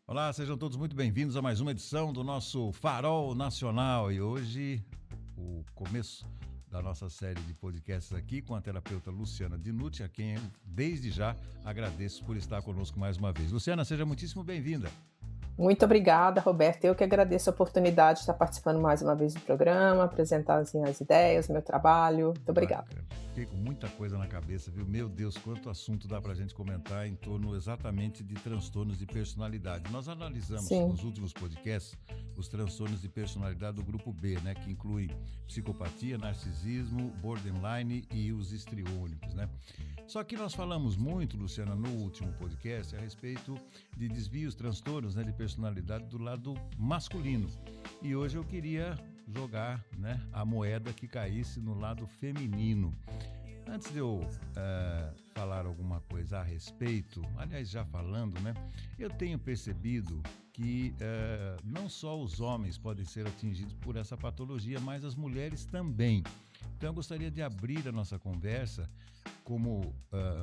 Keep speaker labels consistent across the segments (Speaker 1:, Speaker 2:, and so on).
Speaker 1: Olá, sejam todos muito bem-vindos a mais uma edição do nosso Farol Nacional. E hoje, o começo da nossa série de podcasts aqui com a terapeuta Luciana Dinucci, a quem eu, desde já, agradeço por estar conosco mais uma vez. Luciana, seja muitíssimo bem-vinda.
Speaker 2: Muito obrigada, Roberto. Eu que agradeço a oportunidade de estar participando mais uma vez do programa, apresentar assim, as ideias, meu trabalho. Muito obrigada.
Speaker 1: Fiquei com muita coisa na cabeça, viu? Meu Deus, quanto assunto dá pra gente comentar em torno exatamente de transtornos de personalidade. Nós analisamos
Speaker 2: Sim,
Speaker 1: nos últimos podcasts os transtornos de personalidade do grupo B, né? Que inclui psicopatia, narcisismo, borderline e os histriônicos, né? Só que nós falamos muito, Luciana, no último podcast a respeito de desvios, transtornos, né, de personalidade do lado masculino. E hoje eu queria jogar, né, a moeda que caísse no lado feminino. Antes de eu falar alguma coisa a respeito, aliás, já falando, né, eu tenho percebido que não só os homens podem ser atingidos por essa patologia, mas as mulheres também. Então eu gostaria de abrir a nossa conversa. Como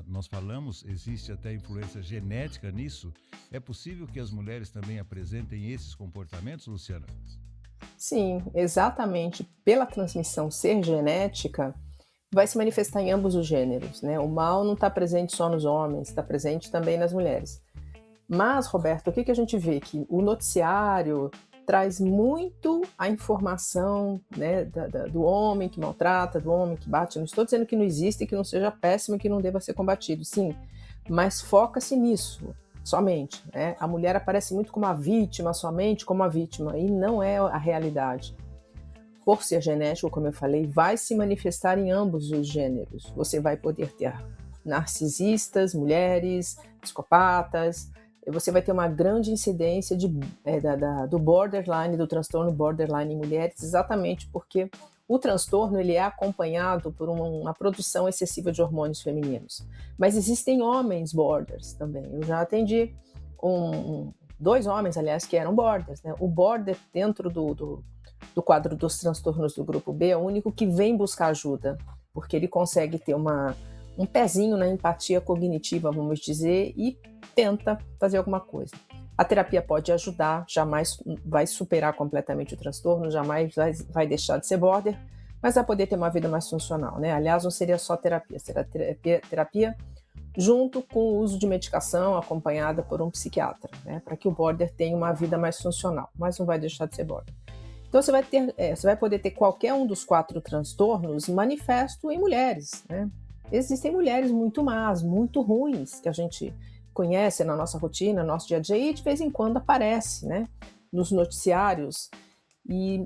Speaker 1: nós falamos, existe até influência genética nisso. É possível que as mulheres também apresentem esses comportamentos, Luciana?
Speaker 2: sim, exatamente pela transmissão ser genética, vai se manifestar em ambos os gêneros, né? O mal não está presente só nos homens, está presente também nas mulheres. Mas, Roberto, o que a gente vê? Que o noticiário traz muito a informação, né, do homem que maltrata, do homem que bate. Não estou dizendo que não existe, que não seja péssimo, que não deva ser combatido, sim, mas foca-se nisso, somente. Né? A mulher aparece muito como a vítima, somente como a vítima, e não é a realidade. Por ser genético, como eu falei, vai se manifestar em ambos os gêneros. Você vai poder ter narcisistas, mulheres, psicopatas. Você vai ter uma grande incidência do borderline, do transtorno borderline em mulheres, exatamente porque o transtorno ele é acompanhado por uma produção excessiva de hormônios femininos. Mas existem homens borders também. Eu já atendi dois homens, aliás, que eram borders. Né? O border, dentro do quadro dos transtornos do grupo B, é o único que vem buscar ajuda, porque ele consegue ter um pezinho na empatia cognitiva, vamos dizer, e tenta fazer alguma coisa. A terapia pode ajudar, jamais vai superar completamente o transtorno, jamais vai deixar de ser border, mas vai poder ter uma vida mais funcional, né? Aliás, não seria só terapia, seria terapia junto com o uso de medicação acompanhada por um psiquiatra, né? Para que o border tenha uma vida mais funcional, mas não vai deixar de ser border. Então você vai poder ter qualquer um dos 4 transtornos manifesto em mulheres, né? Existem mulheres muito más, muito ruins, que a gente conhece na nossa rotina, no nosso dia a dia, e de vez em quando aparece, né, nos noticiários. E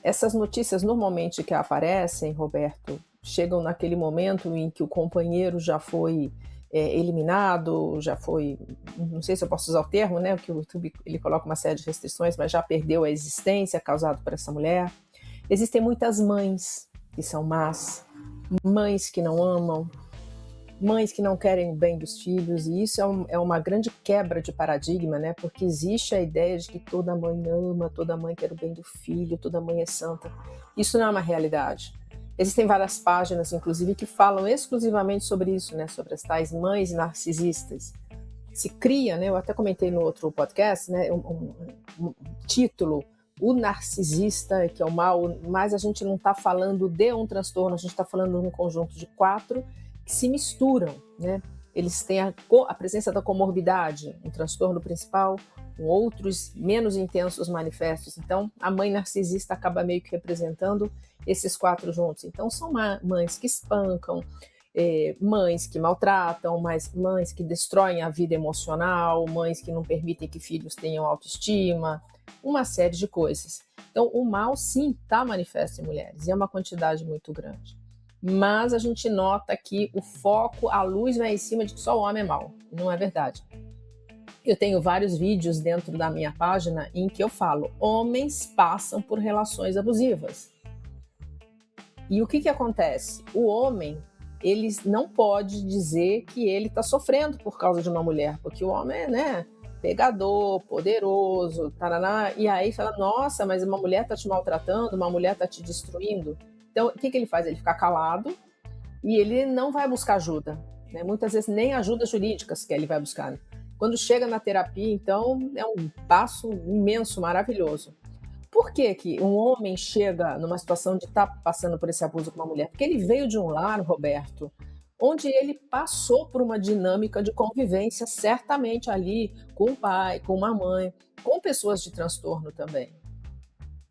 Speaker 2: essas notícias normalmente que aparecem, Roberto, chegam naquele momento em que o companheiro já foi eliminado, já foi, não sei se eu posso usar o termo, né, porque o YouTube ele coloca uma série de restrições, mas já perdeu a existência causada por essa mulher. Existem muitas mães que são más, mães que não amam, mães que não querem o bem dos filhos, e isso é uma grande quebra de paradigma, né? Porque existe a ideia de que toda mãe ama, toda mãe quer o bem do filho, toda mãe é santa. Isso não é uma realidade. Existem várias páginas, inclusive, que falam exclusivamente sobre isso, né? Sobre as tais mães narcisistas. Se cria, né? Eu até comentei no outro podcast, né? Um título, o narcisista, que é o mal, mas a gente não está falando de um transtorno, a gente está falando de um conjunto de 4 que se misturam, né? Eles têm a presença da comorbidade, um transtorno principal, com outros menos intensos manifestos. Então, a mãe narcisista acaba meio que representando esses 4 juntos. Então, são mães que espancam, mães que maltratam, mães que destroem a vida emocional, mães que não permitem que filhos tenham autoestima, uma série de coisas. Então, o mal, sim, está manifesto em mulheres, e é uma quantidade muito grande. Mas a gente nota que o foco, a luz vai em cima de que só o homem é mau. Não é verdade. Eu tenho vários vídeos dentro da minha página em que eu falo, homens passam por relações abusivas. E o que acontece? O homem, ele não pode dizer que ele está sofrendo por causa de uma mulher, porque o homem é, né, pegador, poderoso, taraná, e aí fala, nossa, mas uma mulher está te maltratando, uma mulher está te destruindo. Então, o que ele faz? Ele fica calado e ele não vai buscar ajuda. Né? Muitas vezes nem ajuda jurídica sequer ele vai buscar. Quando chega na terapia, então, é um passo imenso, maravilhoso. Por que que um homem chega numa situação de estar passando por esse abuso com uma mulher? Porque ele veio de um lar, Roberto, onde ele passou por uma dinâmica de convivência, certamente ali com o pai, com uma mãe, com pessoas de transtorno também.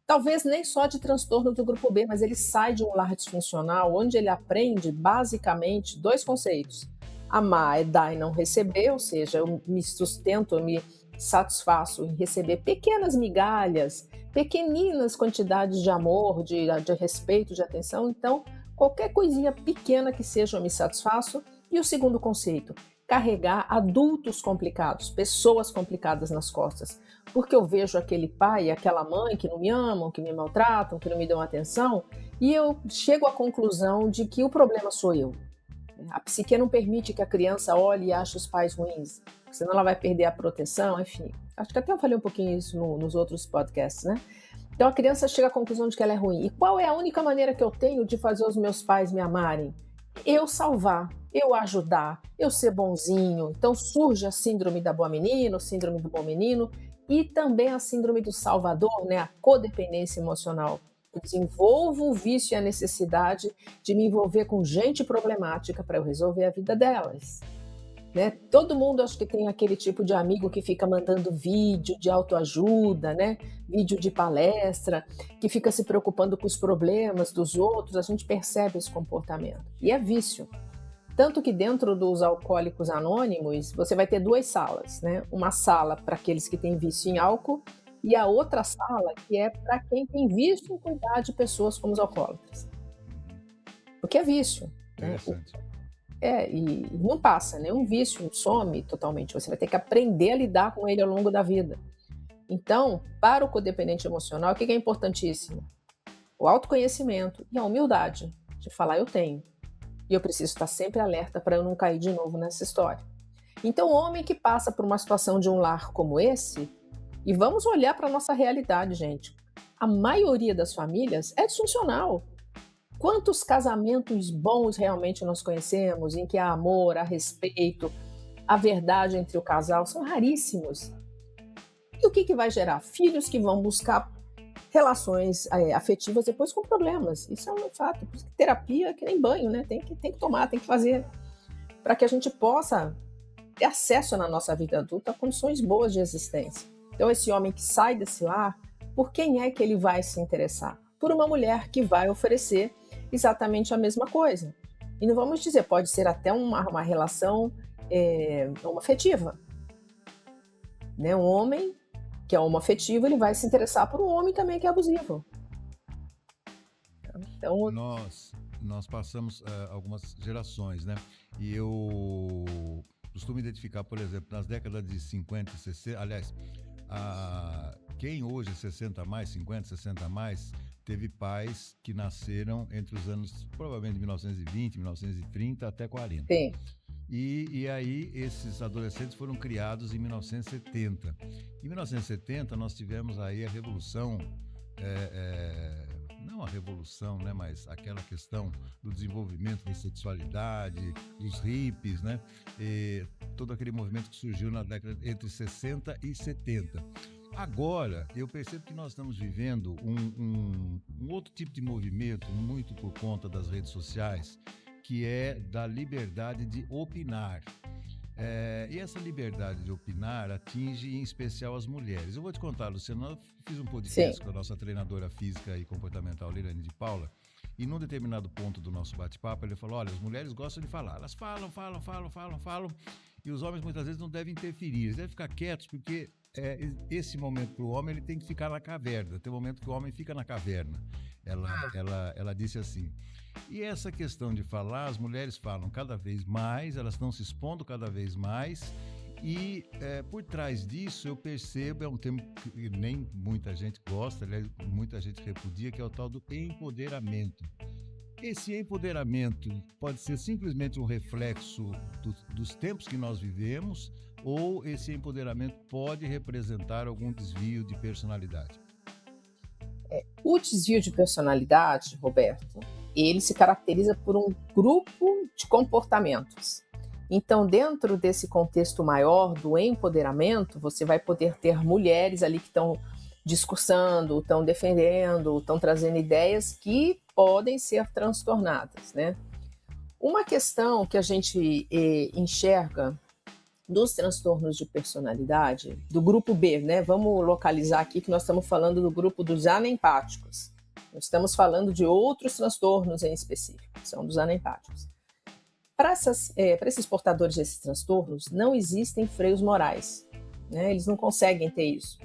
Speaker 2: Talvez nem só de transtorno do grupo B, mas ele sai de um lar disfuncional, onde ele aprende basicamente dois conceitos: amar é dar e não receber, ou seja, eu me sustento, eu me satisfaço em receber pequenas migalhas, pequeninas quantidades de amor, de respeito, de atenção. Então, qualquer coisinha pequena que seja, eu me satisfaço. E o segundo conceito: carregar adultos complicados, pessoas complicadas nas costas. Porque eu vejo aquele pai e aquela mãe que não me amam, que me maltratam, que não me dão atenção, e eu chego à conclusão de que o problema sou eu. A psique não permite que a criança olhe e ache os pais ruins, senão ela vai perder a proteção, enfim. Acho que até eu falei um pouquinho isso nos outros podcasts, né? Então a criança chega à conclusão de que ela é ruim. E qual é a única maneira que eu tenho de fazer os meus pais me amarem? Eu salvar, eu ajudar, eu ser bonzinho. Então surge a síndrome da boa menina, a síndrome do bom menino, e também a síndrome do salvador, né? A codependência emocional. Eu desenvolvo o vício e a necessidade de me envolver com gente problemática para eu resolver a vida delas. Né? Todo mundo acho que tem aquele tipo de amigo que fica mandando vídeo de autoajuda, né? Vídeo de palestra, que fica se preocupando com os problemas dos outros. A gente percebe esse comportamento. E é vício. Tanto que dentro dos alcoólicos anônimos, você vai ter duas salas, né? Uma sala para aqueles que têm vício em álcool e a outra sala que é para quem tem vício em cuidar de pessoas como os alcoólatras. Porque é vício. Né? E não passa, né? Um vício não some totalmente. Você vai ter que aprender a lidar com ele ao longo da vida. Então, para o codependente emocional, o que é importantíssimo? O autoconhecimento e a humildade de falar eu tenho. E eu preciso estar sempre alerta para eu não cair de novo nessa história. Então, o homem que passa por uma situação de um lar como esse, e vamos olhar para a nossa realidade, gente. A maioria das famílias é disfuncional. Quantos casamentos bons realmente nós conhecemos, em que há amor, há respeito, há verdade entre o casal? São raríssimos. E o que vai gerar? Filhos que vão buscar relações afetivas depois com problemas. Isso é um fato. Por isso que terapia é que nem banho, né? Tem que tomar, tem que fazer. Para que a gente possa ter acesso na nossa vida adulta a condições boas de existência. Então, esse homem que sai desse lar, por quem é que ele vai se interessar? Por uma mulher que vai oferecer exatamente a mesma coisa. E não vamos dizer, pode ser até uma relação homoafetiva. Né? Um homem que é homoafetivo, ele vai se interessar por um homem também que é abusivo.
Speaker 1: Então, nós passamos algumas gerações, né? E eu costumo identificar, por exemplo, nas décadas de 50 e 60, aliás, quem hoje é 60 a mais, 50, 60 a mais, teve pais que nasceram entre os anos, provavelmente, 1920, 1930 até 40.
Speaker 2: Sim.
Speaker 1: E aí esses adolescentes foram criados em 1970. Em 1970 nós tivemos aí a revolução, não a revolução, né, mas aquela questão do desenvolvimento da sexualidade, dos hippies, né, e todo aquele movimento que surgiu na década entre 60 e 70. Agora, eu percebo que nós estamos vivendo um outro tipo de movimento, muito por conta das redes sociais, que é da liberdade de opinar. E essa liberdade de opinar atinge em especial as mulheres. Eu vou te contar, Luciana, eu fiz um podcast
Speaker 2: Sim.
Speaker 1: com a nossa treinadora física e comportamental, Lirane de Paula, e num determinado ponto do nosso bate-papo, ele falou, olha, as mulheres gostam de falar, elas falam, e os homens muitas vezes não devem interferir, eles devem ficar quietos, porque esse momento para o homem, ele tem que ficar na caverna, tem um momento que o homem fica na caverna. Ela disse assim, e essa questão de falar, as mulheres falam cada vez mais, elas estão se expondo cada vez mais, e por trás disso eu percebo, é um termo que nem muita gente gosta, aliás, muita gente repudia, que é o tal do empoderamento. Esse empoderamento pode ser simplesmente um reflexo dos tempos que nós vivemos, ou esse empoderamento pode representar algum desvio de personalidade?
Speaker 2: O desvio de personalidade, Roberto, ele se caracteriza por um grupo de comportamentos. Então, dentro desse contexto maior do empoderamento, você vai poder ter mulheres ali que estão discursando, estão defendendo, estão trazendo ideias que podem ser transtornadas, né? Uma questão que a gente enxerga dos transtornos de personalidade, do grupo B, né? Vamos localizar aqui que nós estamos falando do grupo dos anempáticos. Nós estamos falando de outros transtornos em específico, que são dos anempáticos. Para esses portadores desses transtornos, não existem freios morais, né? Eles não conseguem ter isso.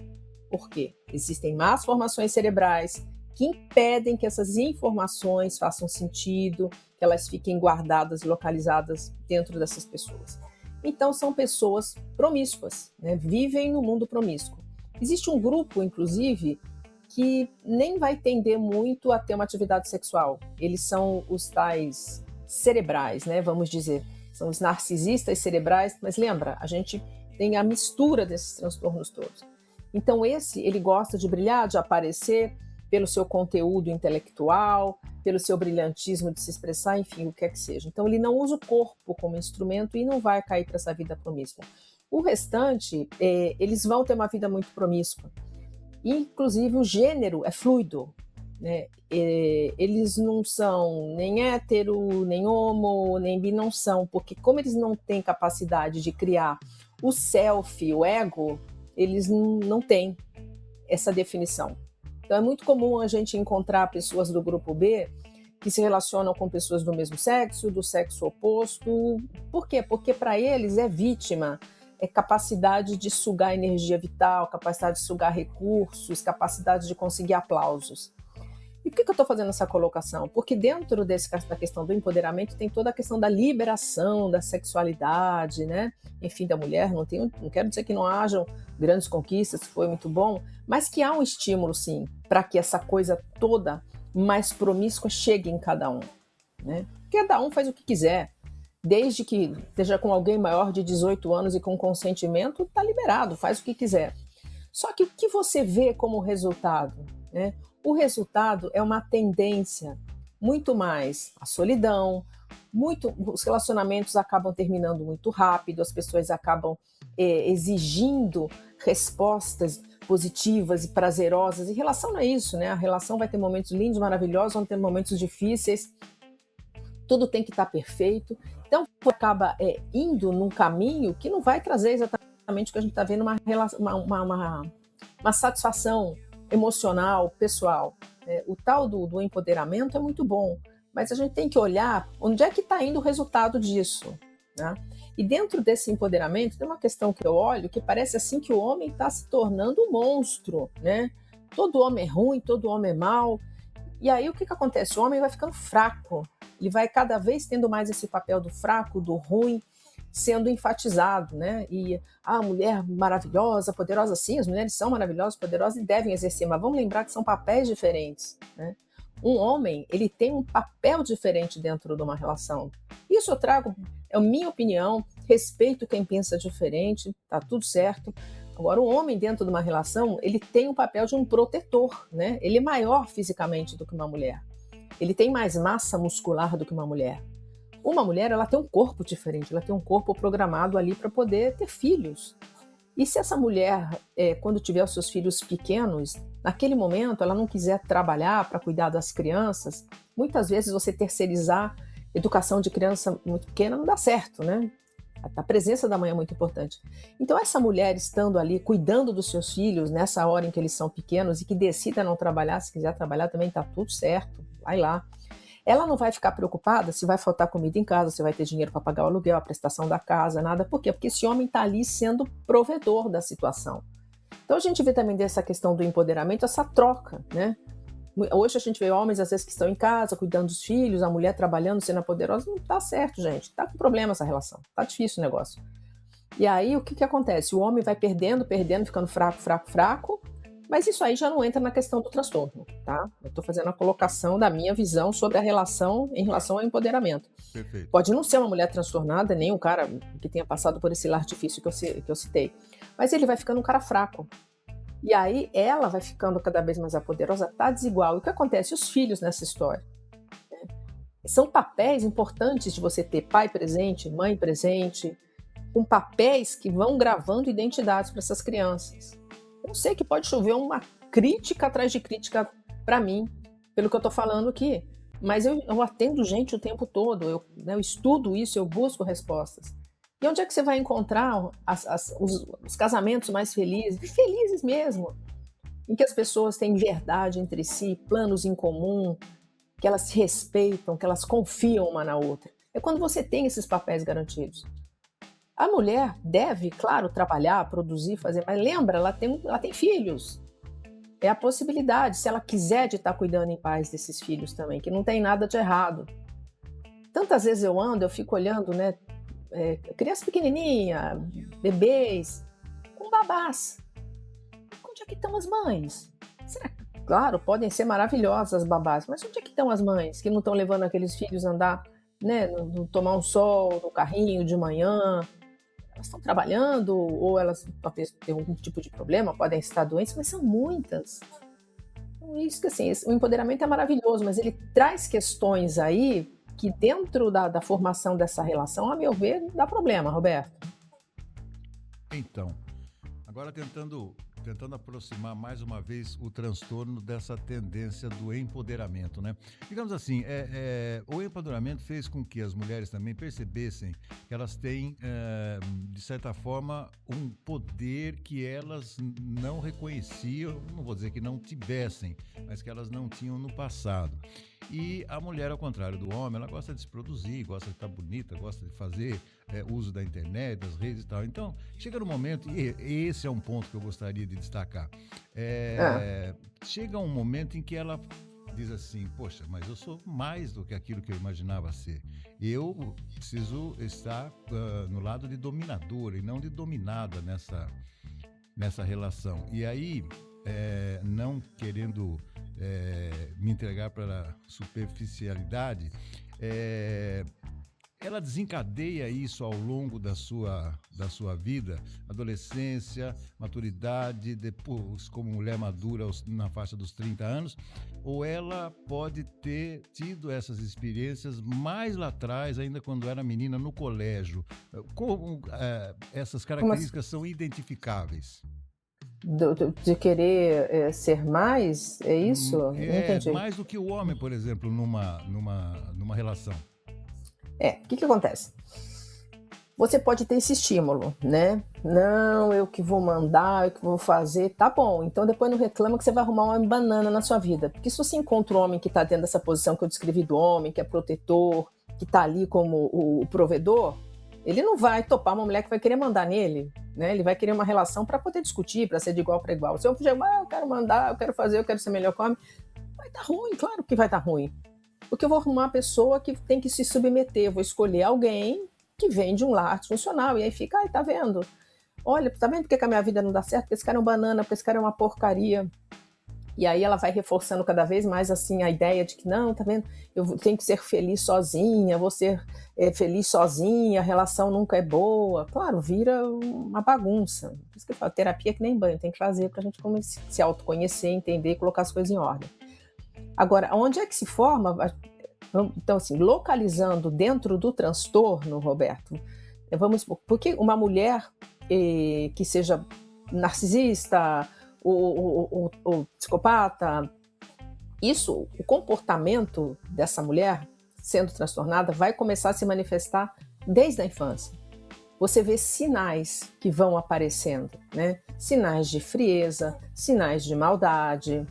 Speaker 2: Por quê? Existem más formações cerebrais que impedem que essas informações façam sentido, que elas fiquem guardadas e localizadas dentro dessas pessoas. Então, são pessoas promíscuas, né? Vivem no mundo promíscuo. Existe um grupo, inclusive, que nem vai tender muito a ter uma atividade sexual. Eles são os tais cerebrais, né? Vamos dizer. São os narcisistas cerebrais, mas lembra, a gente tem a mistura desses transtornos todos. Então, ele gosta de brilhar, de aparecer pelo seu conteúdo intelectual, pelo seu brilhantismo de se expressar, enfim, o que é que seja. Então, ele não usa o corpo como instrumento e não vai cair para essa vida promíscua. O restante, eles vão ter uma vida muito promíscua. Inclusive, o gênero é fluido, né? Eles não são nem hétero, nem homo, nem bi, não são, porque como eles não têm capacidade de criar o self, o ego, eles não têm essa definição. Então é muito comum a gente encontrar pessoas do grupo B que se relacionam com pessoas do mesmo sexo, do sexo oposto. Por quê? Porque para eles é vítima, é capacidade de sugar energia vital, capacidade de sugar recursos, capacidade de conseguir aplausos. E por que eu estou fazendo essa colocação? Porque dentro da questão do empoderamento tem toda a questão da liberação da sexualidade, né? Enfim, da mulher. Não quero dizer que não hajam grandes conquistas, foi muito bom, mas que há um estímulo, sim, para que essa coisa toda mais promíscua chegue em cada um, né? Cada um faz o que quiser, desde que esteja com alguém maior de 18 anos e com consentimento, está liberado, faz o que quiser. Só que o que você vê como resultado, né? O resultado é uma tendência muito mais à solidão, os relacionamentos acabam terminando muito rápido, as pessoas acabam exigindo respostas positivas e prazerosas. E relação não é isso, né? A relação vai ter momentos lindos, maravilhosos, vão ter momentos difíceis, tudo tem que estar perfeito. Então, acaba indo num caminho que não vai trazer exatamente o que a gente está vendo, uma satisfação emocional, pessoal. O tal do empoderamento é muito bom, mas a gente tem que olhar onde é que está indo o resultado disso, né? E dentro desse empoderamento tem uma questão que eu olho que parece assim que o homem está se tornando um monstro, né? Todo homem é ruim, todo homem é mau. E aí o que acontece? O homem vai ficando fraco, ele vai cada vez tendo mais esse papel do fraco, do ruim, sendo enfatizado, né? E a mulher maravilhosa, poderosa, sim, as mulheres são maravilhosas, poderosas e devem exercer, mas vamos lembrar que são papéis diferentes, né? Um homem, ele tem um papel diferente dentro de uma relação. Isso eu trago, é a minha opinião, respeito quem pensa diferente, tá tudo certo. Agora, o homem dentro de uma relação, ele tem o papel de um protetor, né? Ele é maior fisicamente do que uma mulher. Ele tem mais massa muscular do que uma mulher. Uma mulher, ela tem um corpo diferente, ela tem um corpo programado ali para poder ter filhos. E se essa mulher, quando tiver os seus filhos pequenos, naquele momento ela não quiser trabalhar para cuidar das crianças, muitas vezes você terceirizar educação de criança muito pequena não dá certo, né? A presença da mãe é muito importante. Então essa mulher estando ali, cuidando dos seus filhos nessa hora em que eles são pequenos e que decida não trabalhar, se quiser trabalhar também está tudo certo, vai lá. Ela não vai ficar preocupada se vai faltar comida em casa, se vai ter dinheiro para pagar o aluguel, a prestação da casa, nada. Por quê? Porque esse homem está ali sendo provedor da situação. Então a gente vê também dessa questão do empoderamento, essa troca, né? Hoje a gente vê homens, às vezes, que estão em casa, cuidando dos filhos, a mulher trabalhando, sendo poderosa. Não tá certo, gente. Tá com problema essa relação. Tá difícil o negócio. E aí, o que acontece? O homem vai perdendo, ficando fraco, mas isso aí já não entra na questão do transtorno, tá? Eu tô fazendo a colocação da minha visão sobre a relação em relação ao empoderamento.
Speaker 1: Perfeito.
Speaker 2: Pode não ser uma mulher transtornada, nem um cara que tenha passado por esse artifício que eu citei, mas ele vai ficando um cara fraco. E aí ela vai ficando cada vez mais poderosa, tá desigual. E o que acontece? Os filhos nessa história. São papéis importantes de você ter pai presente, mãe presente, com papéis que vão gravando identidades para essas crianças. Eu sei que pode chover uma crítica atrás de crítica para mim, pelo que eu estou falando aqui, mas eu atendo gente o tempo todo, eu estudo isso, eu busco respostas. E onde é que você vai encontrar os casamentos mais felizes mesmo, em que as pessoas têm verdade entre si, planos em comum, que elas se respeitam, que elas confiam uma na outra? É quando você tem esses papéis garantidos. A mulher deve, claro, trabalhar, produzir, fazer, mas lembra, ela tem filhos. É a possibilidade, se ela quiser, de estar cuidando em paz desses filhos também, que não tem nada de errado. Tantas vezes eu fico olhando, né, criança pequenininha, bebês, com babás. Onde é que estão as mães? Será que, claro, podem ser maravilhosas as babás, mas onde é que estão as mães que não estão levando aqueles filhos a andar, né, tomar um sol no carrinho de manhã? Elas estão trabalhando, ou elas têm algum tipo de problema, podem estar doentes, mas são muitas. Isso que, assim, o empoderamento é maravilhoso, mas ele traz questões aí que dentro da formação dessa relação, a meu ver, dá problema, Roberto.
Speaker 1: Então, agora tentando aproximar mais uma vez o transtorno dessa tendência do empoderamento, né? Digamos assim, o empoderamento fez com que as mulheres também percebessem que elas têm, de certa forma, um poder que elas não reconheciam, não vou dizer que não tivessem, mas que elas não tinham no passado. E a mulher, ao contrário do homem, ela gosta de se produzir, gosta de estar bonita, gosta de fazer uso da internet, das redes e tal. Então, chega no momento, e esse é um ponto que eu gostaria de destacar, chega um momento em que ela diz assim, poxa, mas eu sou mais do que aquilo que eu imaginava ser. Eu preciso estar no lado de dominadora e não de dominada nessa relação. E aí, não querendo me entregar para a superficialidade, ela desencadeia isso ao longo da sua vida, adolescência, maturidade, depois como mulher madura na faixa dos 30 anos, ou ela pode ter tido essas experiências mais lá atrás, ainda quando era menina, no colégio. Como essas características são identificáveis?
Speaker 2: De querer ser mais, é isso? Não entendi.
Speaker 1: Mais do que o homem, por exemplo, numa relação.
Speaker 2: O que acontece? Você pode ter esse estímulo, né? Não, eu que vou mandar, eu que vou fazer, tá bom. Então depois não reclama que você vai arrumar uma banana na sua vida. Porque se você encontra um homem que tá dentro dessa posição que eu descrevi do homem, que é protetor, que tá ali como o provedor, ele não vai topar uma mulher que vai querer mandar nele, né? Ele vai querer uma relação para poder discutir, para ser de igual para igual. Se eu chegar, eu quero mandar, eu quero fazer, eu quero ser melhor que homem, vai estar ruim, claro que vai estar ruim. Porque eu vou arrumar uma pessoa que tem que se submeter, eu vou escolher alguém que vem de um lar disfuncional, e aí fica, tá vendo? Olha, tá vendo porque que a minha vida não dá certo? Porque esse cara é um banana, porque esse cara é uma porcaria. E aí ela vai reforçando cada vez mais assim a ideia de que não, tá vendo? Eu tenho que ser feliz sozinha, vou ser feliz sozinha, a relação nunca é boa. Claro, vira uma bagunça. Por isso que eu falo, terapia é que nem banho, tem que fazer pra gente se autoconhecer, entender e colocar as coisas em ordem. Agora, onde é que se forma? Então, assim, localizando dentro do transtorno, Roberto, porque uma mulher que seja narcisista ou psicopata, o comportamento dessa mulher sendo transtornada vai começar a se manifestar desde a infância. Você vê sinais que vão aparecendo, né? Sinais de frieza, sinais de maldade.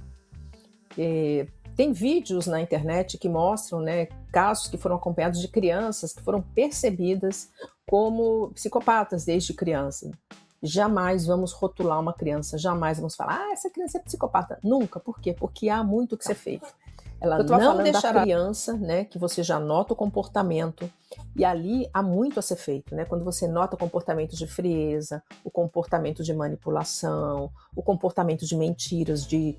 Speaker 2: Tem vídeos na internet que mostram, né, casos que foram acompanhados de crianças que foram percebidas como psicopatas desde criança. Jamais vamos rotular uma criança, jamais vamos falar, essa criança é psicopata. Nunca. Por quê? Porque há muito que ser feito. Ela não deixar a criança, né, que você já nota o comportamento, e ali há muito a ser feito, né? Quando você nota o comportamento de frieza, o comportamento de manipulação, o comportamento de mentiras, de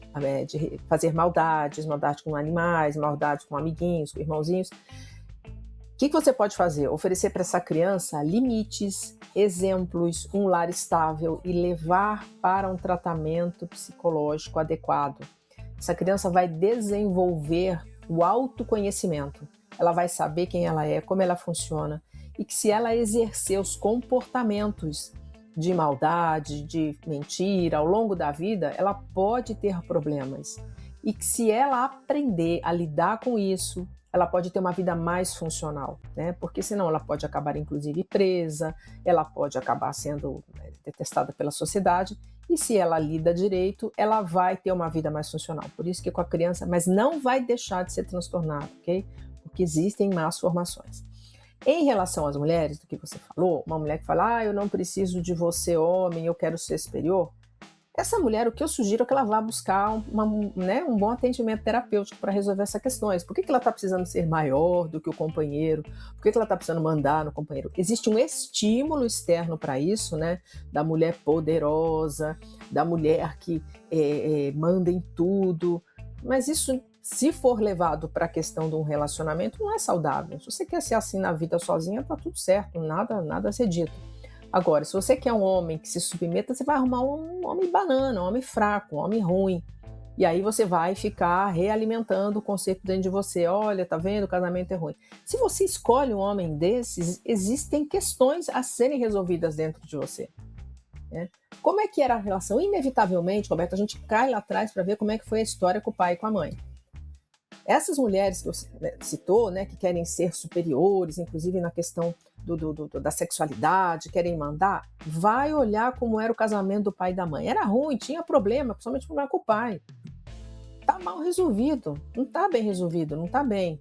Speaker 2: fazer maldade com animais, maldade com amiguinhos, com irmãozinhos. O que você pode fazer? Oferecer para essa criança limites, exemplos, um lar estável e levar para um tratamento psicológico adequado. Essa criança vai desenvolver o autoconhecimento. ela vai saber quem ela é, como ela funciona, e que se ela exercer os comportamentos de maldade, de mentira ao longo da vida, ela pode ter problemas. E que se ela aprender a lidar com isso, ela pode ter uma vida mais funcional, né? Porque senão ela pode acabar inclusive presa, ela pode acabar sendo detestada pela sociedade, e se ela lida direito, ela vai ter uma vida mais funcional. Por isso que com a criança, mas não vai deixar de ser transtornada, ok? Porque existem más formações. Em relação às mulheres, do que você falou, uma mulher que fala, eu não preciso de você, homem, eu quero ser superior. Essa mulher, o que eu sugiro é que ela vá buscar um bom atendimento terapêutico para resolver essas questões. Por que ela está precisando ser maior do que o companheiro? Por que ela está precisando mandar no companheiro? Existe um estímulo externo para isso, né? Da mulher poderosa, da mulher que manda em tudo. Mas isso, se for levado para a questão de um relacionamento, não é saudável. Se você quer ser assim na vida sozinha, tá tudo certo, nada a ser dito. Agora, se você quer um homem que se submeta, você vai arrumar um homem banana, um homem fraco, um homem ruim. E aí você vai ficar realimentando o conceito dentro de você. Olha, tá vendo? O casamento é ruim. Se você escolhe um homem desses, existem questões a serem resolvidas dentro de você, né? Como é que era a relação? Inevitavelmente, Roberto, a gente cai lá atrás para ver como é que foi a história com o pai e com a mãe. Essas mulheres que você citou, né, que querem ser superiores, inclusive na questão da sexualidade, querem mandar, vai olhar como era o casamento do pai e da mãe. Era ruim, tinha problema, principalmente problema com o pai. Tá mal resolvido, não tá bem resolvido, não tá bem.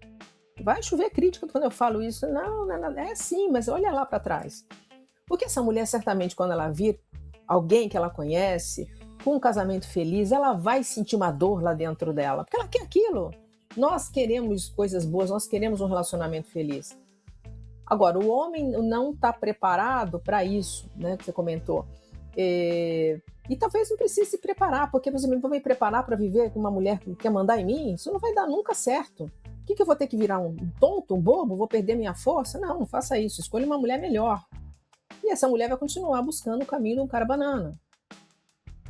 Speaker 2: Vai chover crítica quando eu falo isso. Não, é assim, mas olha lá para trás. Porque essa mulher, certamente, quando ela vir alguém que ela conhece, com um casamento feliz, ela vai sentir uma dor lá dentro dela, porque ela quer aquilo. Nós queremos coisas boas, nós queremos um relacionamento feliz. Agora, o homem não está preparado para isso, né, que você comentou. E talvez não precise se preparar, porque você vai me preparar para viver com uma mulher que quer mandar em mim? Isso não vai dar nunca certo. O que eu vou ter que virar um tonto, um bobo? Vou perder minha força? Não faça isso. Escolha uma mulher melhor. E essa mulher vai continuar buscando o caminho de um cara banana.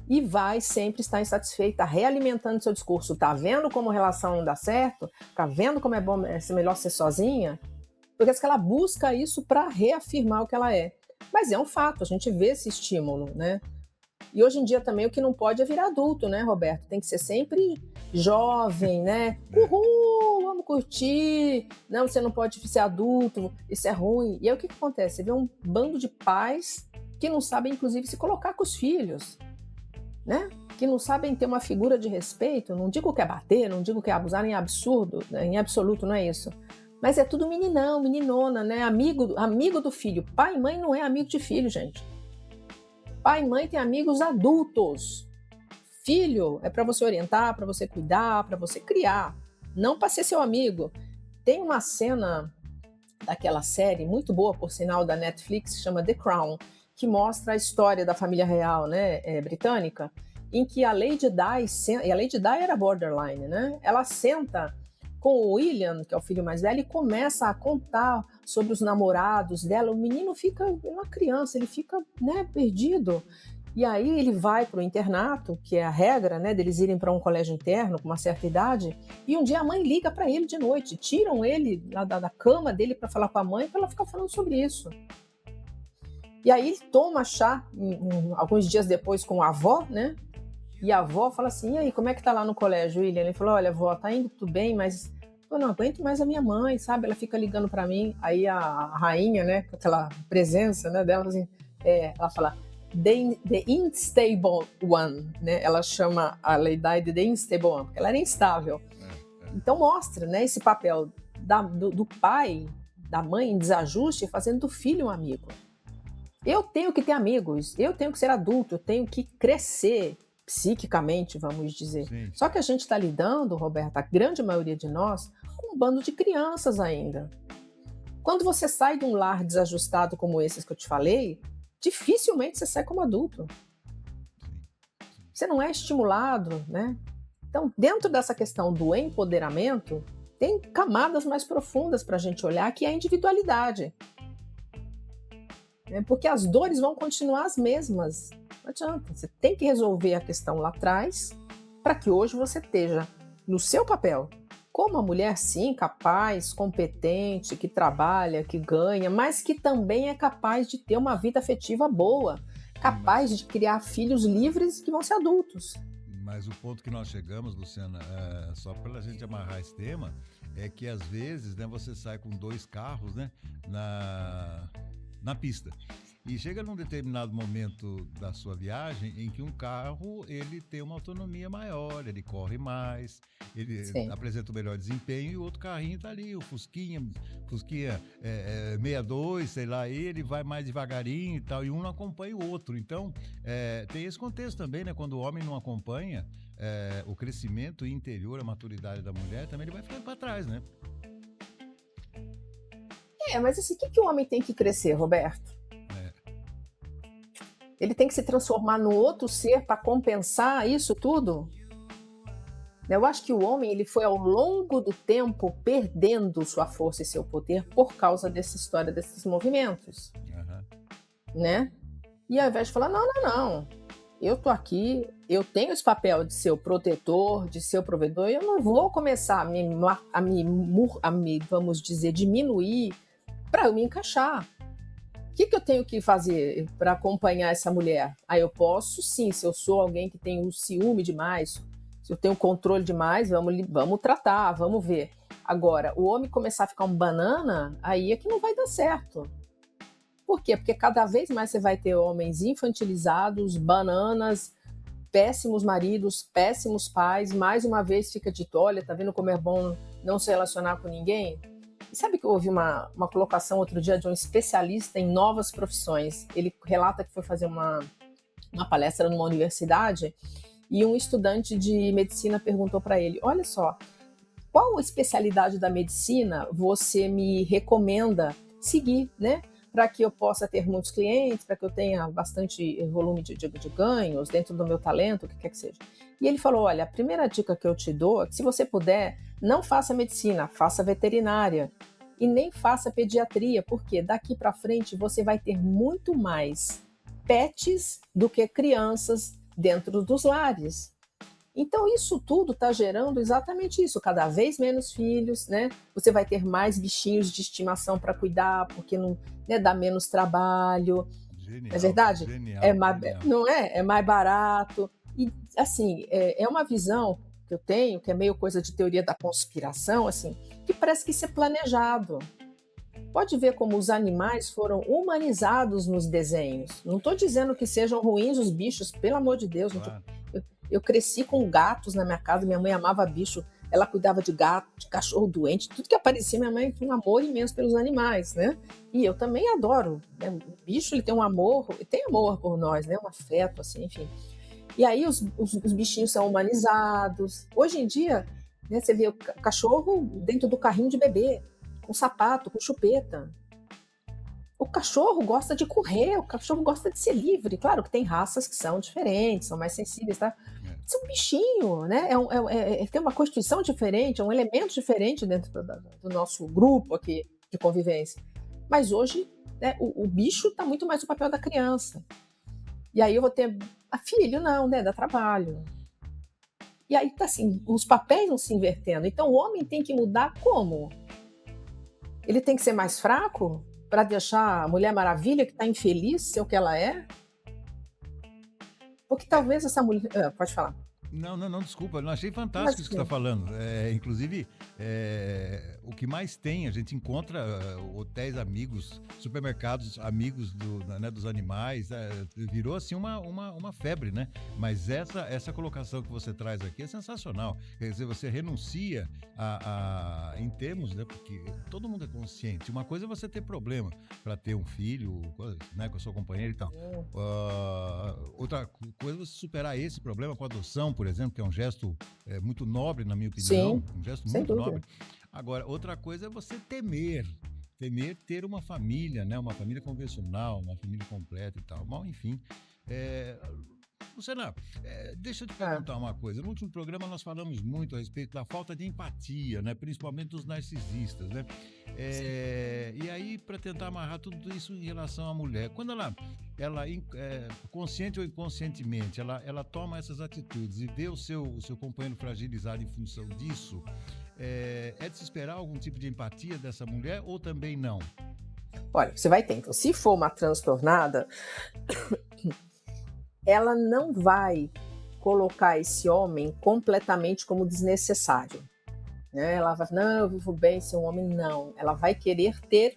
Speaker 2: E vai sempre estar insatisfeita, realimentando seu discurso. Tá vendo como a relação não dá certo? Tá vendo como é bom, é melhor ser sozinha? Porque ela busca isso para reafirmar o que ela é. Mas é um fato, a gente vê esse estímulo, né? E hoje em dia também o que não pode é virar adulto, né, Roberto? Tem que ser sempre jovem, né? Uhul, vamos curtir. Não, você não pode ser adulto, isso é ruim. E aí o que acontece? Você vê um bando de pais que não sabem, inclusive, se colocar com os filhos, né? Que não sabem ter uma figura de respeito. Não digo que é bater, não digo que é abusar em absurdo, né? Em absoluto, não é isso. Mas é tudo meninão, meninona, né? Amigo do filho. Pai e mãe não é amigo de filho, gente. Pai e mãe têm amigos adultos. Filho é para você orientar, para você cuidar, para você criar. Não para ser seu amigo. Tem uma cena daquela série, muito boa, por sinal, da Netflix, que chama The Crown, que mostra a história da família real, né, britânica, em que a Lady Di, e a Lady Di era borderline, né? Ela senta com o William, que é o filho mais velho, e começa a contar sobre os namorados dela. O menino fica uma criança, ele fica, né, perdido. E aí ele vai para o internato, que é a regra, né, deles irem para um colégio interno com uma certa idade, e um dia a mãe liga para ele de noite, tiram ele lá da cama dele para falar com a mãe, para ela ficar falando sobre isso. E aí ele toma chá, alguns dias depois, com a avó, né? E a avó fala assim, e aí, como é que tá lá no colégio, William? Ele falou, olha, avó, tá indo tudo bem, mas eu não aguento mais a minha mãe, sabe? Ela fica ligando para mim. Aí a rainha, né, com aquela presença, né, dela, assim, ela fala, the unstable one, né? Ela chama a Lady de the unstable one, porque ela era instável. Então mostra, né, esse papel do pai, da mãe em desajuste, fazendo do filho um amigo. Eu tenho que ter amigos, eu tenho que ser adulto, eu tenho que crescer psiquicamente, vamos dizer. Sim. Só que a gente está lidando, Roberto, a grande maioria de nós, com um bando de crianças ainda. Quando você sai de um lar desajustado como esses que eu te falei, dificilmente você sai como adulto. Você não é estimulado, né? Então, dentro dessa questão do empoderamento, tem camadas mais profundas para a gente olhar, que é a individualidade. Porque as dores vão continuar as mesmas. Não adianta. Você tem que resolver a questão lá atrás para que hoje você esteja no seu papel, como a mulher, sim, capaz, competente, que trabalha, que ganha, mas que também é capaz de ter uma vida afetiva boa, capaz
Speaker 1: Mas,
Speaker 2: de criar filhos livres que vão ser adultos.
Speaker 1: mas o ponto que nós chegamos, Luciana, só para a gente amarrar esse tema, é que às vezes, né, você sai com 2 carros, né, na pista. E chega num determinado momento da sua viagem em que um carro ele tem uma autonomia maior, ele corre mais, ele
Speaker 2: Sim.
Speaker 1: apresenta o melhor desempenho e o outro carrinho tá ali, o Fusquinha 62, sei lá, ele vai mais devagarinho e tal, e um não acompanha o outro. Então, tem esse contexto também, né? Quando o homem não acompanha o crescimento interior, a maturidade da mulher, também ele vai ficando para trás, né?
Speaker 2: Mas assim, o que o homem tem que crescer, Roberto?
Speaker 1: É,
Speaker 2: Ele tem que se transformar no outro ser para compensar isso tudo? Eu acho que o homem ele foi ao longo do tempo perdendo sua força e seu poder por causa dessa história desses movimentos,
Speaker 1: aham.
Speaker 2: né? E ao invés de falar, não, não, não, eu tô aqui, eu tenho esse papel de ser o protetor, de ser o provedor, e eu não vou começar a me, vamos dizer, diminuir para eu me encaixar. O que eu tenho que fazer para acompanhar essa mulher? Eu posso sim, se eu sou alguém que tem um ciúme demais, se eu tenho controle demais, vamos tratar, vamos ver. Agora, o homem começar a ficar um banana, aí é que não vai dar certo. Por quê? Porque cada vez mais você vai ter homens infantilizados, bananas, péssimos maridos, péssimos pais. Mais uma vez fica dito, olha, tá vendo como é bom não se relacionar com ninguém? E sabe que eu ouvi uma colocação outro dia de um especialista em novas profissões. Ele relata que foi fazer uma palestra numa universidade e um estudante de medicina perguntou para ele, olha só, qual especialidade da medicina você me recomenda seguir, né? Para que eu possa ter muitos clientes, para que eu tenha bastante volume de ganhos dentro do meu talento, o que quer que seja. E ele falou, olha, a primeira dica que eu te dou é que se você puder, não faça medicina, faça veterinária e nem faça pediatria, porque daqui para frente você vai ter muito mais pets do que crianças dentro dos lares. Então, isso tudo está gerando exatamente isso, cada vez menos filhos, né? Você vai ter mais bichinhos de estimação para cuidar, porque não, né, dá menos trabalho, não é
Speaker 1: Genial,
Speaker 2: verdade?
Speaker 1: genial, genial.
Speaker 2: Não é? É mais barato. E, assim, é uma visão que eu tenho, que é meio coisa de teoria da conspiração, assim, que parece que isso é planejado. Pode ver como os animais foram humanizados nos desenhos. Não estou dizendo que sejam ruins os bichos, pelo amor de Deus.
Speaker 1: Claro.
Speaker 2: Eu cresci com gatos na minha casa, minha mãe amava bicho, ela cuidava de gato, de cachorro doente, tudo que aparecia, minha mãe tinha um amor imenso pelos animais, né? E eu também adoro, né? O bicho, ele tem um amor, ele tem amor por nós, né? Um afeto, assim, enfim. E aí os bichinhos são humanizados. Hoje em dia, né, você vê o cachorro dentro do carrinho de bebê, com sapato, com chupeta. O cachorro gosta de correr, o cachorro gosta de ser livre. Claro que tem raças que são diferentes, são mais sensíveis, tá?
Speaker 1: É.
Speaker 2: Mas é um bichinho, né? Tem uma constituição diferente, é um elemento diferente dentro do nosso grupo aqui de convivência. Mas hoje, né, o bicho está muito mais no papel da criança. E aí eu vou ter filho, não, né? Dá trabalho. E aí tá assim, os papéis vão se invertendo. Então o homem tem que mudar como? Ele tem que ser mais fraco para deixar a Mulher Maravilha, que está infeliz, ser o que ela é? Porque talvez essa mulher. Pode falar.
Speaker 1: Não, não, não, desculpa, eu achei
Speaker 2: Mas,
Speaker 1: fantástico isso que você está falando. Inclusive, o que mais tem, a gente encontra hotéis amigos, supermercados amigos né, dos animais, virou assim uma febre, né? Mas essa colocação que você traz aqui é sensacional. Quer dizer, você renuncia em termos, né? Porque todo mundo é consciente. Uma coisa é você ter problema para ter um filho, né, com a sua companheira e tal. Outra coisa é você superar esse problema com a adoção, por exemplo, que é um gesto muito nobre, na minha opinião.
Speaker 2: sim,
Speaker 1: Um gesto
Speaker 2: sem
Speaker 1: muito
Speaker 2: dúvida.
Speaker 1: nobre. Agora, outra coisa é você temer ter uma família, né? Uma família convencional, uma família completa e tal. Bom, enfim, Luciana, deixa eu te
Speaker 2: Ah,
Speaker 1: perguntar uma coisa. No último programa nós falamos muito a respeito da falta de empatia, né? Principalmente dos narcisistas, né?
Speaker 2: sim.
Speaker 1: E aí, para tentar amarrar tudo isso em relação à mulher, quando consciente ou inconscientemente, ela toma essas atitudes e vê o seu companheiro fragilizado em função disso, é de se esperar algum tipo de empatia dessa mulher ou também não?
Speaker 2: Olha, você vai ter. Então, se for uma transtornada, ela não vai colocar esse homem completamente como desnecessário, né? Ela vai, não, eu vivo bem ser um homem, não. Ela vai querer ter,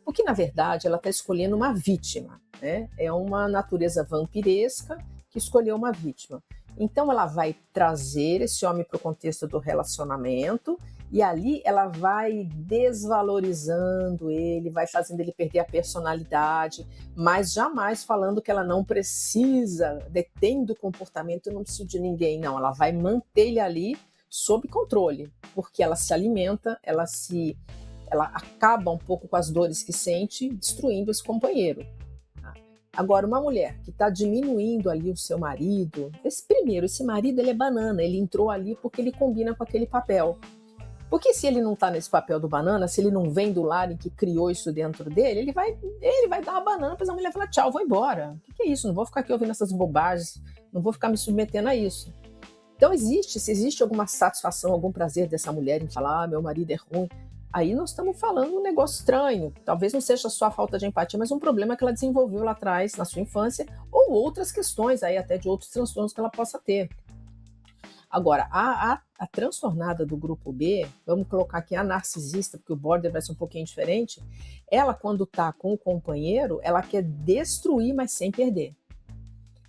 Speaker 2: porque na verdade ela está escolhendo uma vítima, né? É uma natureza vampiresca que escolheu uma vítima. Então ela vai trazer esse homem para o contexto do relacionamento e ali ela vai desvalorizando ele, vai fazendo ele perder a personalidade, mas jamais falando que ela não precisa, detém do comportamento, eu não preciso de ninguém, não. Ela vai manter ele ali sob controle, porque ela se alimenta, ela acaba um pouco com as dores que sente, destruindo esse companheiro. Agora, uma mulher que está diminuindo ali o seu marido, esse marido ele é banana, ele entrou ali porque ele combina com aquele papel. Porque se ele não está nesse papel do banana, se ele não vem do lar em que criou isso dentro dele, ele vai dar uma banana, depois a mulher fala, tchau, vou embora. O que é isso? Não vou ficar aqui ouvindo essas bobagens, não vou ficar me submetendo a isso. Então, se existe alguma satisfação, algum prazer dessa mulher em falar, meu marido é ruim, aí nós estamos falando um negócio estranho. Talvez não seja só a falta de empatia, mas um problema que ela desenvolveu lá atrás, na sua infância, ou outras questões aí, até de outros transtornos que ela possa ter. Agora, a transtornada do grupo B, vamos colocar aqui a narcisista, porque o border vai ser um pouquinho diferente, ela, quando está com o companheiro, ela quer destruir, mas sem perder.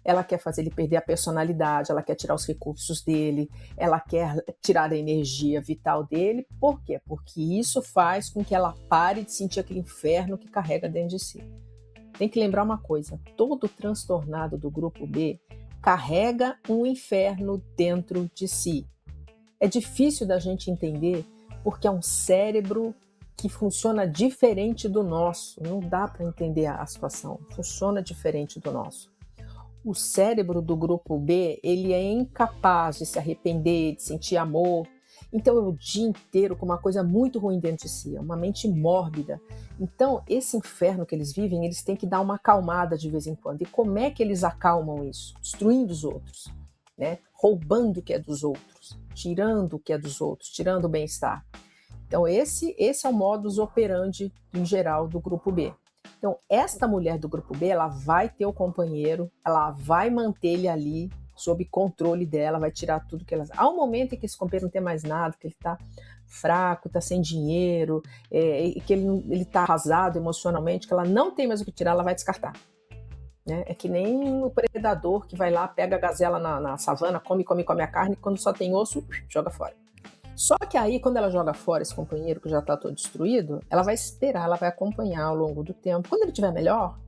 Speaker 2: Ela quer fazer ele perder a personalidade, ela quer tirar os recursos dele, ela quer tirar a energia vital dele. Por quê? Porque isso faz com que ela pare de sentir aquele inferno que carrega dentro de si. Tem que lembrar uma coisa, todo transtornado do grupo B carrega um inferno dentro de si. É difícil da gente entender porque é um cérebro que funciona diferente do nosso. Não dá para entender a situação, funciona diferente do nosso. O cérebro do grupo B, ele é incapaz de se arrepender, de sentir amor. Então é o dia inteiro com uma coisa muito ruim dentro de si, é uma mente mórbida. Então esse inferno que eles vivem, eles têm que dar uma acalmada de vez em quando. E como é que eles acalmam isso? Destruindo os outros, né? Roubando o que é dos outros, tirando o que é dos outros, tirando o bem-estar. Então esse é o modus operandi em geral do grupo B. Então, esta mulher do grupo B, ela vai ter o companheiro, ela vai manter ele ali sob controle dela, vai tirar tudo que ela... Ao momento em que esse companheiro não tem mais nada, que ele está fraco, está sem dinheiro, que ele está arrasado emocionalmente, que ela não tem mais o que tirar, ela vai descartar. Né? É que nem o predador que vai lá, pega a gazela na savana, come a carne, e quando só tem osso, joga fora. Só que aí, quando ela joga fora esse companheiro que já está todo destruído, ela vai esperar, ela vai acompanhar ao longo do tempo. Quando ele estiver melhor,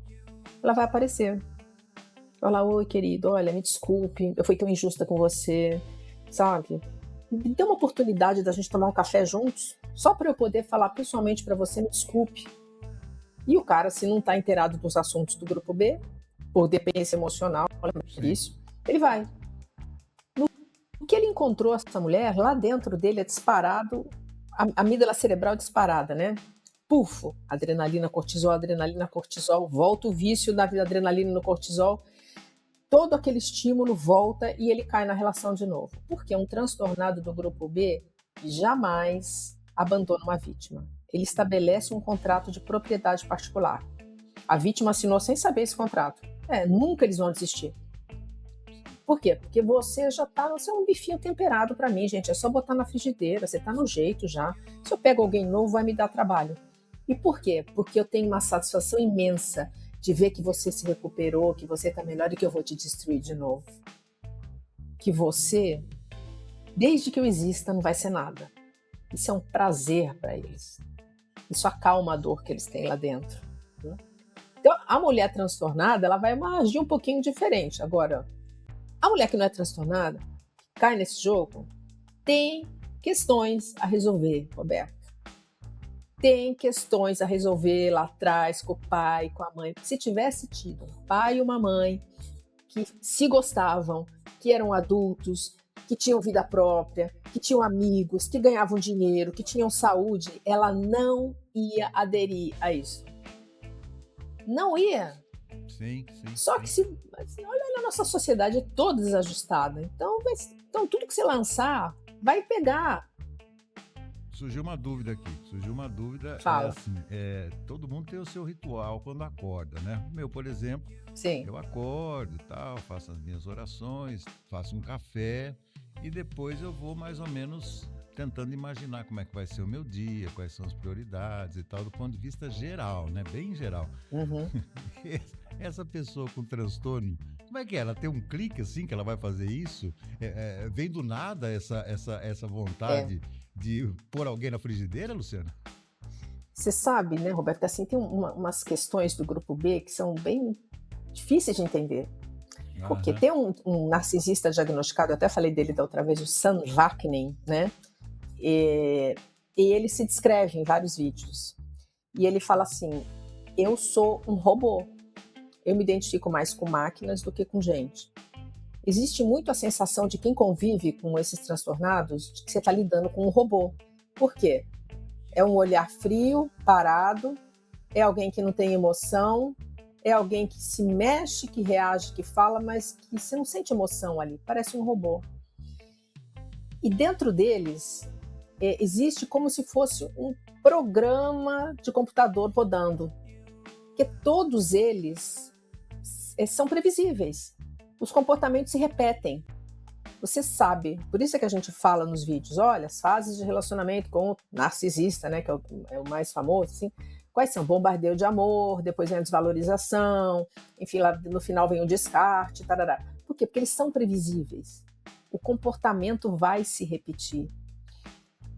Speaker 2: ela vai aparecer. Vai falar, oi, querido, olha, me desculpe, eu fui tão injusta com você, sabe? Me dê uma oportunidade da gente tomar um café juntos, só para eu poder falar pessoalmente para você, me desculpe. E o cara, se não está inteirado dos assuntos do grupo B, por dependência emocional, é difícil, ele vai. O que ele encontrou essa mulher, lá dentro dele é disparado, a amígdala cerebral disparada, né? Pufo, adrenalina, cortisol, volta o vício da adrenalina no cortisol, todo aquele estímulo volta e ele cai na relação de novo. Porque um transtornado do grupo B jamais abandona uma vítima. Ele estabelece um contrato de propriedade particular. A vítima assinou sem saber esse contrato. Nunca eles vão desistir. Por quê? Porque você é um bifinho temperado para mim, gente. É só botar na frigideira, você tá no jeito já. Se eu pego alguém novo, vai me dar trabalho. E por quê? Porque eu tenho uma satisfação imensa de ver que você se recuperou, que você tá melhor e que eu vou te destruir de novo. Que você, desde que eu exista, não vai ser nada. Isso é um prazer para eles. Isso acalma a dor que eles têm lá dentro. Né? Então, a mulher transtornada, ela vai agir um pouquinho diferente. Agora, a mulher que não é transtornada, que cai nesse jogo, tem questões a resolver, Roberto. Tem questões a resolver lá atrás com o pai, com a mãe. Se tivesse tido um pai e uma mãe que se gostavam, que eram adultos, que tinham vida própria, que tinham amigos, que ganhavam dinheiro, que tinham saúde, ela não ia aderir a isso. Não ia.
Speaker 1: Sim,
Speaker 2: Só que assim, olha, a nossa sociedade é toda desajustada. Então tudo que você lançar vai pegar.
Speaker 1: Surgiu uma dúvida aqui.
Speaker 2: Fala.
Speaker 1: Assim, todo mundo tem o seu ritual quando acorda, né? O meu, por exemplo,
Speaker 2: Sim.
Speaker 1: eu acordo e tal, faço as minhas orações, faço um café e depois eu vou mais ou menos tentando imaginar como é que vai ser o meu dia, quais são as prioridades e tal, do ponto de vista geral, né? Bem geral.
Speaker 2: Uhum.
Speaker 1: Essa pessoa com transtorno, como é que é? Ela tem um clique assim que ela vai fazer isso? Vem do nada essa vontade de pôr alguém na frigideira, Luciana?
Speaker 2: Você sabe, né, Roberto, assim, tem umas questões do grupo B que são bem difíceis de entender. Porque tem um narcisista diagnosticado, eu até falei dele da outra vez, o Sam Vaknin, né? E ele se descreve em vários vídeos. E ele fala assim, eu sou um robô. Eu me identifico mais com máquinas do que com gente. Existe muito a sensação de quem convive com esses transtornados de que você está lidando com um robô. Por quê? É um olhar frio, parado, é alguém que não tem emoção, é alguém que se mexe, que reage, que fala, mas que você não sente emoção ali, parece um robô. E dentro deles existe como se fosse um programa de computador rodando, porque todos eles são previsíveis, os comportamentos se repetem. Você sabe, por isso é que a gente fala nos vídeos, olha, as fases de relacionamento com o narcisista, né, que é o mais famoso, assim, quais são? Bombardeio de amor, depois vem a desvalorização, enfim, lá no final vem o descarte, tarará. Por quê? Porque eles são previsíveis. O comportamento vai se repetir.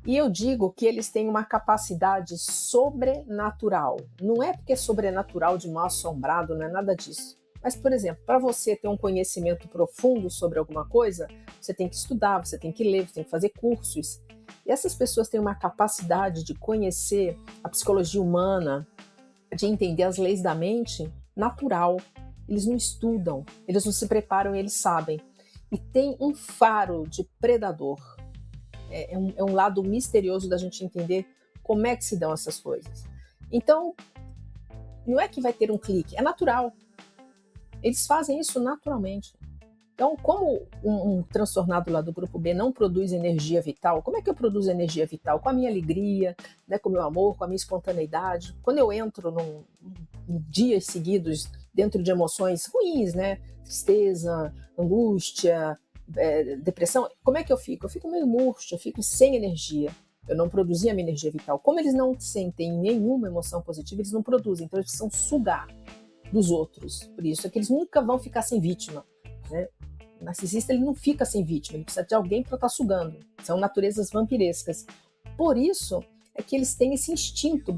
Speaker 2: E eu digo que eles têm uma capacidade sobrenatural. Não é porque é sobrenatural de mal assombrado, não é nada disso. Mas, por exemplo, para você ter um conhecimento profundo sobre alguma coisa, você tem que estudar, você tem que ler, você tem que fazer cursos. E essas pessoas têm uma capacidade de conhecer a psicologia humana, de entender as leis da mente, natural. Eles não estudam, eles não se preparam, eles sabem. E tem um faro de predador. É um lado misterioso da gente entender como é que se dão essas coisas. Então, não é que vai ter um clique, é natural. Eles fazem isso naturalmente. Então, como um transtornado lá do grupo B não produz energia vital, como é que eu produzo energia vital? Com a minha alegria, né, com o meu amor, com a minha espontaneidade. Quando eu entro em dias seguidos dentro de emoções ruins, né, tristeza, angústia, depressão, como é que eu fico? Eu fico meio murcho, eu fico sem energia. Eu não produzi a minha energia vital. Como eles não sentem nenhuma emoção positiva, eles não produzem. Então, eles precisam sugar dos outros. Por isso é que eles nunca vão ficar sem vítima, né? O narcisista, ele não fica sem vítima, ele precisa de alguém para estar sugando. São naturezas vampirescas. Por isso é que eles têm esse instinto,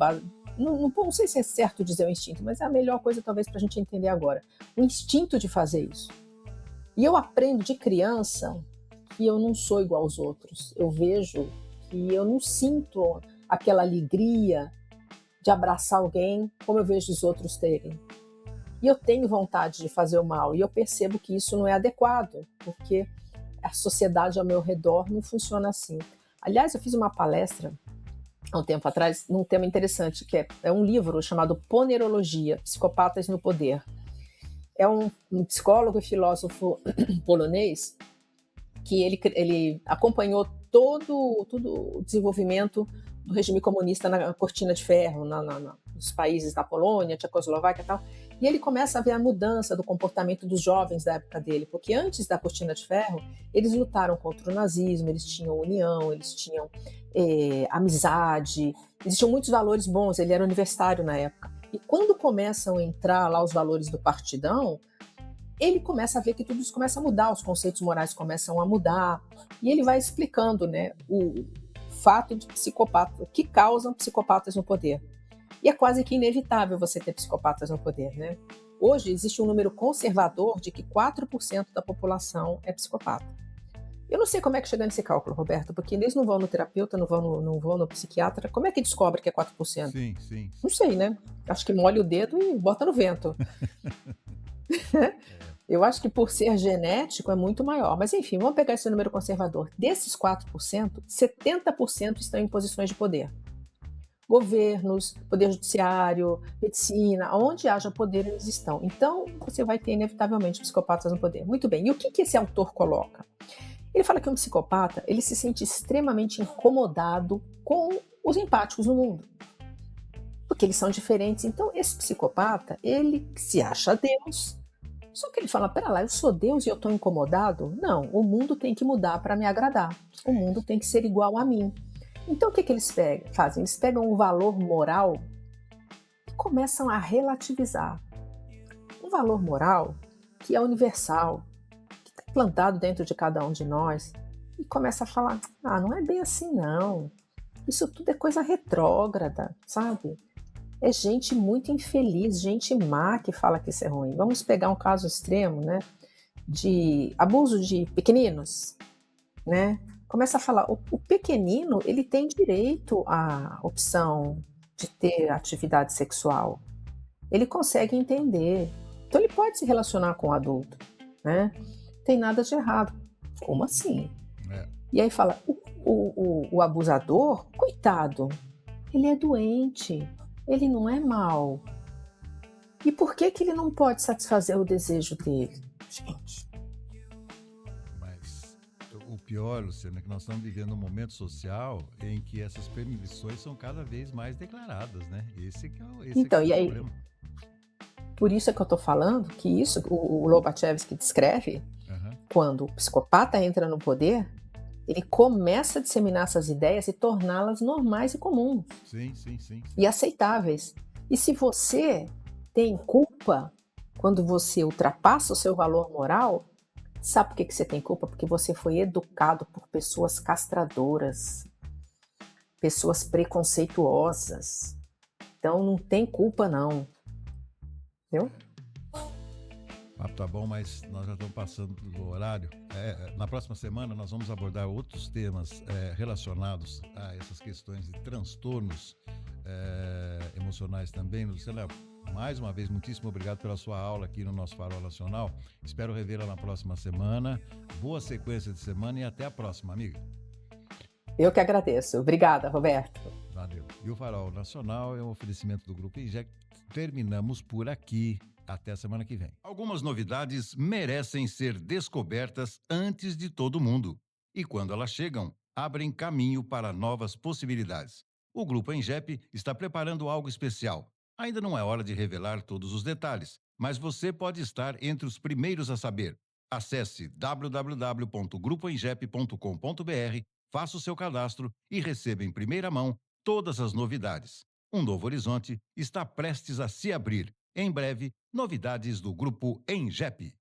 Speaker 2: não sei se é certo dizer o instinto, mas é a melhor coisa talvez para a gente entender agora. O instinto de fazer isso. E eu aprendo de criança que eu não sou igual aos outros. Eu vejo que eu não sinto aquela alegria de abraçar alguém como eu vejo os outros terem. E eu tenho vontade de fazer o mal, e eu percebo que isso não é adequado, porque a sociedade ao meu redor não funciona assim. Aliás, eu fiz uma palestra há um tempo atrás, num tema interessante, que é um livro chamado Ponerologia, Psicopatas no Poder. É um psicólogo e filósofo polonês que ele acompanhou todo o desenvolvimento do regime comunista na Cortina de Ferro, nos países da Polônia, Tchecoslováquia e tal, e ele começa a ver a mudança do comportamento dos jovens da época dele, porque antes da Cortina de Ferro, eles lutaram contra o nazismo, eles tinham união, eles tinham amizade, existiam muitos valores bons, ele era universitário na época. E quando começam a entrar lá os valores do partidão, ele começa a ver que tudo isso começa a mudar, os conceitos morais começam a mudar, e ele vai explicando, né, o fato de psicopata, o que causam psicopatas no poder. E é quase que inevitável você ter psicopatas no poder, né? Hoje existe um número conservador de que 4% da população é psicopata. Eu não sei como é que chega nesse cálculo, Roberto, porque eles não vão no terapeuta, não vão no psiquiatra. Como é que descobre que é 4%?
Speaker 1: Sim.
Speaker 2: Não sei, né? Acho que molha o dedo e bota no vento. Eu acho que por ser genético é muito maior, mas enfim, vamos pegar esse número conservador. Desses 4%, 70% estão em posições de poder. Governos, poder judiciário, medicina, onde haja poder eles estão. Então, você vai ter inevitavelmente psicopatas no poder. Muito bem, e o que esse autor coloca? Ele fala que um psicopata, ele se sente extremamente incomodado com os empáticos no mundo, porque eles são diferentes. Então, esse psicopata, ele se acha Deus, só que ele fala, pera lá, eu sou Deus e eu estou incomodado? Não, o mundo tem que mudar para me agradar. O mundo tem que ser igual a mim. Então o que eles fazem? Eles pegam um valor moral e começam a relativizar. Um valor moral que é universal, que está plantado dentro de cada um de nós, e começa a falar, não é bem assim não. Isso tudo é coisa retrógrada, sabe? É gente muito infeliz, gente má que fala que isso é ruim. Vamos pegar um caso extremo, né? De abuso de pequeninos, né? Começa a falar, o pequenino, ele tem direito à opção de ter atividade sexual. Ele consegue entender. Então ele pode se relacionar com o adulto, né? Tem nada de errado. Como assim?
Speaker 1: É.
Speaker 2: E aí fala, o abusador, coitado, ele é doente, ele não é mau. E por que ele não pode satisfazer o desejo dele? Gente,
Speaker 1: Mas o pior, Luciano, é que nós estamos vivendo um momento social em que essas permissões são cada vez mais declaradas, né? Esse que é
Speaker 2: então,
Speaker 1: o
Speaker 2: e aí,
Speaker 1: problema.
Speaker 2: por isso é que eu estou falando que isso, o Lobachevsky descreve,
Speaker 1: Aham.
Speaker 2: quando o psicopata entra no poder, ele começa a disseminar essas ideias e torná-las normais e comuns
Speaker 1: Sim, sim, sim.
Speaker 2: e aceitáveis. E se você tem culpa quando você ultrapassa o seu valor moral, sabe por que você tem culpa? Porque você foi educado por pessoas castradoras, pessoas preconceituosas. Então não tem culpa não, entendeu?
Speaker 1: O papo tá bom, mas nós já estamos passando do horário. Na próxima semana nós vamos abordar outros temas relacionados a essas questões de transtornos emocionais também. Luciana, mais uma vez, muitíssimo obrigado pela sua aula aqui no nosso Farol Nacional. Espero revê-la na próxima semana. Boa sequência de semana e até a próxima, amiga.
Speaker 2: Eu que agradeço. Obrigada, Roberto.
Speaker 1: Valeu. E o Farol Nacional é um oferecimento do Grupo Inject. Terminamos por aqui. Até a semana que vem. Algumas novidades merecem ser descobertas antes de todo mundo. E quando elas chegam, abrem caminho para novas possibilidades. O Grupo Engep está preparando algo especial. Ainda não é hora de revelar todos os detalhes, mas você pode estar entre os primeiros a saber. Acesse www.grupoengep.com.br, faça o seu cadastro e receba em primeira mão todas as novidades. Um novo horizonte está prestes a se abrir. Em breve, novidades do Grupo Engep.